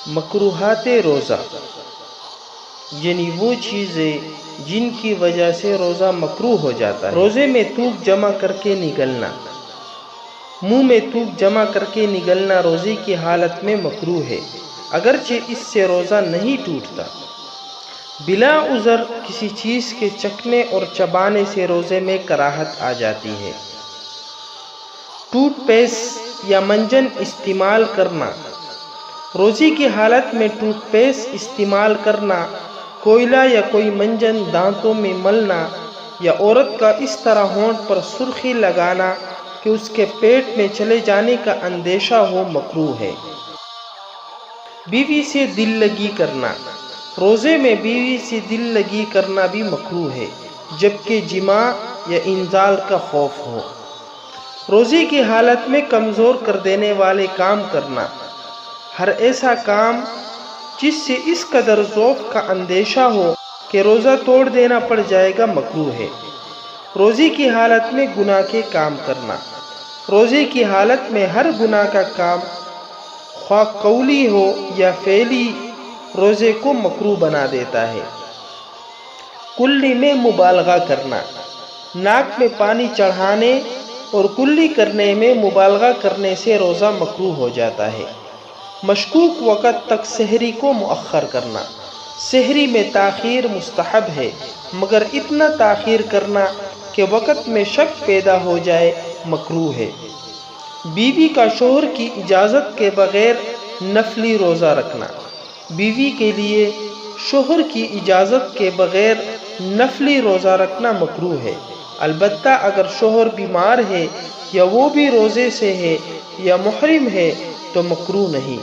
مکروہات روزہ یعنی وہ چیزیں جن کی وجہ سے روزہ مکروہ ہو جاتا ہے۔ روزے میں تھوک جمع کر کے نگلنا، منہ میں تھوک جمع کر کے نگلنا روزے کی حالت میں مکروہ ہے، اگرچہ اس سے روزہ نہیں ٹوٹتا۔ بلا عذر کسی چیز کے چکھنے اور چبانے سے روزے میں کراہت آ جاتی ہے۔ ٹوتھ پیسٹ یا منجن استعمال کرنا، روزے کی حالت میں ٹوتھ پیسٹ استعمال کرنا، کوئلہ یا کوئی منجن دانتوں میں ملنا، یا عورت کا اس طرح ہونٹ پر سرخی لگانا کہ اس کے پیٹ میں چلے جانے کا اندیشہ ہو مکروہ ہے۔ بیوی سے دل لگی کرنا، روزے میں بیوی سے دل لگی کرنا بھی مکروہ ہے جبکہ جماع یا انزال کا خوف ہو۔ روزے کی حالت میں کمزور کر دینے والے کام کرنا، ہر ایسا کام جس سے اس قدر ضعف کا اندیشہ ہو کہ روزہ توڑ دینا پڑ جائے گا مکروہ ہے۔ روزے کی حالت میں گناہ کے کام کرنا، روزے کی حالت میں ہر گناہ کا کام خواہ قولی ہو یا فعلی روزے کو مکروہ بنا دیتا ہے۔ کلی میں مبالغہ کرنا، ناک میں پانی چڑھانے اور کلی کرنے میں مبالغہ کرنے سے روزہ مکروہ ہو جاتا ہے۔ مشکوک وقت تک سحری کو مؤخر کرنا، سحری میں تاخیر مستحب ہے مگر اتنا تاخیر کرنا کہ وقت میں شک پیدا ہو جائے مکروہ ہے۔ بیوی کا شوہر کی اجازت کے بغیر نفلی روزہ رکھنا، بیوی کے لیے شوہر کی اجازت کے بغیر نفلی روزہ رکھنا مکروہ ہے، البتہ اگر شوہر بیمار ہے یا وہ بھی روزے سے ہے یا محرم ہے تو مکروہ نہیں۔